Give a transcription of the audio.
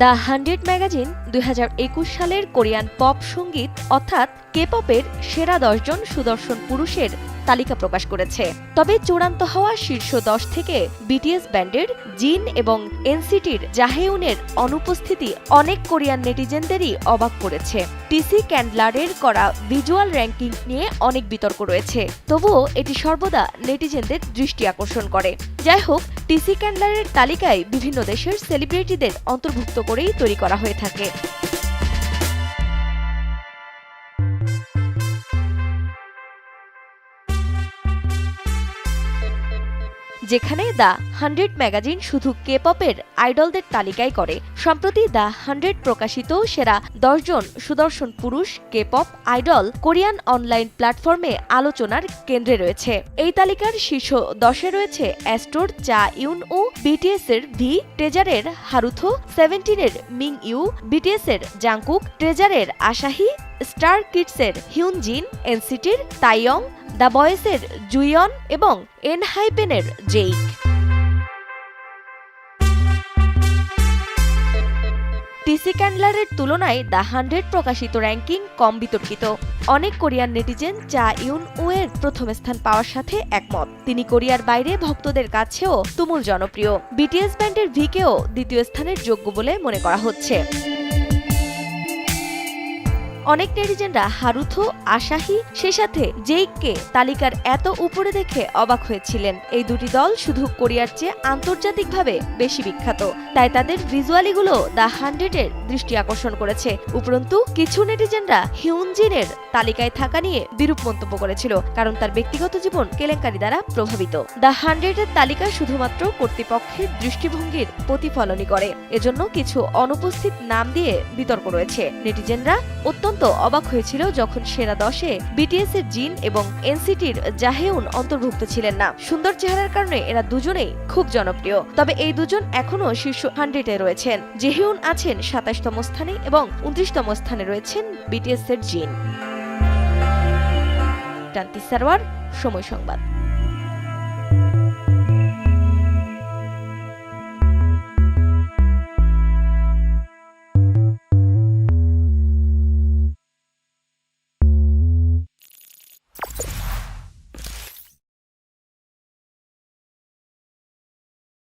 The 100 magazine 2021 সালের Korean pop সঙ্গীত অর্থাৎ কে-পপের সেরা 10 জন সুদর্শন পুরুষের তালিকা প্রকাশ করেছে। তবে চূড়ান্ত হওয়া শীর্ষ 10 থেকে বিটিএস ব্যান্ডের জিন এবং এনসিটির জাহেউনের অনুপস্থিতি অনেক কোরিয়ান নেটিজেনদেরই অবাক করেছে। টিসি ক্যান্ডলারের করা ভিজুয়াল র্যাঙ্কিং নিয়ে অনেক বিতর্ক রয়েছে, তবুও এটি সর্বদা নেটিজেনদের দৃষ্টি আকর্ষণ করে। যাই হোক, টিসি ক্যান্ডলারের তালিকায় বিভিন্ন দেশের সেলিব্রিটিদের অন্তর্ভুক্ত করেই তৈরি করা হয়ে থাকে। যেখানে দ্য 100 ম্যাগাজিন শুধু কে-পপের আইডলদের তালিকায় করে। সম্প্রতি দ্য 100 প্রকাশিত সেরা 10 জন সুদর্শন পুরুষ কে-পপ আইডল কোরিয়ান অনলাইন প্ল্যাটফর্মে আলোচনার কেন্দ্রে রয়েছে। এই তালিকার শীর্ষ 10-এ রয়েছে অ্যাস্ট্রোর চা ইউন উ, বিটিএস-এর ভি, ট্রেজারের হারুথো, 17-এর মিং ইউ, বিটিএস-এর জাংকুক, ট্রেজারের আসাহি, স্টার কিডসের হিউনজিন, এনসিটির তাইয়ং, দ্য বয়েজের জুইয়ন এবং এনহাইপেনের জেইক। টিসি ক্যান্ডলারের তুলনায় দ্য 100 প্রকাশিত র্যাঙ্কিং কম বিতর্কিত। অনেক কোরিয়ান নেটিজেন চা ইউন উ এর প্রথম স্থান পাওয়ার সাথে একমত। তিনি কোরিয়ার বাইরে ভক্তদের কাছেও তুমুল জনপ্রিয়। বিটিএস ব্যান্ডের ভিকেও দ্বিতীয় স্থানের যোগ্য বলে মনে করা হচ্ছে। অনেক নেটিজেনরা হারুথো, আসাহি, সে সাথে জেইককে তালিকার এত উপরে দেখে অবাক হয়েছিলেন। এই দুটি দল শুধু কোরিয়ার চেয়ে আন্তর্জাতিকভাবে বেশি বিখ্যাত, তাই তাদের ভিজুয়ালিগুলো দ্য 100-এর দৃষ্টি আকর্ষণ করেছে। উপরন্তু কিছু নেটিজেনরা হিউনজিনের তালিকায় থাকা নিয়ে বিরূপ মন্তব্য করেছিল, কারণ তার ব্যক্তিগত জীবন কেলেঙ্কারি দ্বারা প্রভাবিত। দ্য 100-এর তালিকা শুধুমাত্র কর্তৃপক্ষের দৃষ্টিভঙ্গির প্রতিফলনই করে, এজন্য কিছু অনুপস্থিত নাম দিয়ে বিতর্ক রয়েছে। নেটিজেনরা অত্যন্ত অবাক হয়েছিল যখন সেরা 10-এ বিটিএস-এর জিন এবং এনসিটির জাহেউন অন্তর্ভুক্ত ছিলেন না। সুন্দর চেহারার কারণে এরা দুজনেই খুব জনপ্রিয়। তবে এই দুজন এখনও শীর্ষ 100-এ রয়েছেন। জেহিউন আছেন 27তম স্থানে এবং 29তম স্থানে রয়েছেন বিটিএস-এর জিন। ক্রান্তি সারওয়ার, সময় সংবাদ।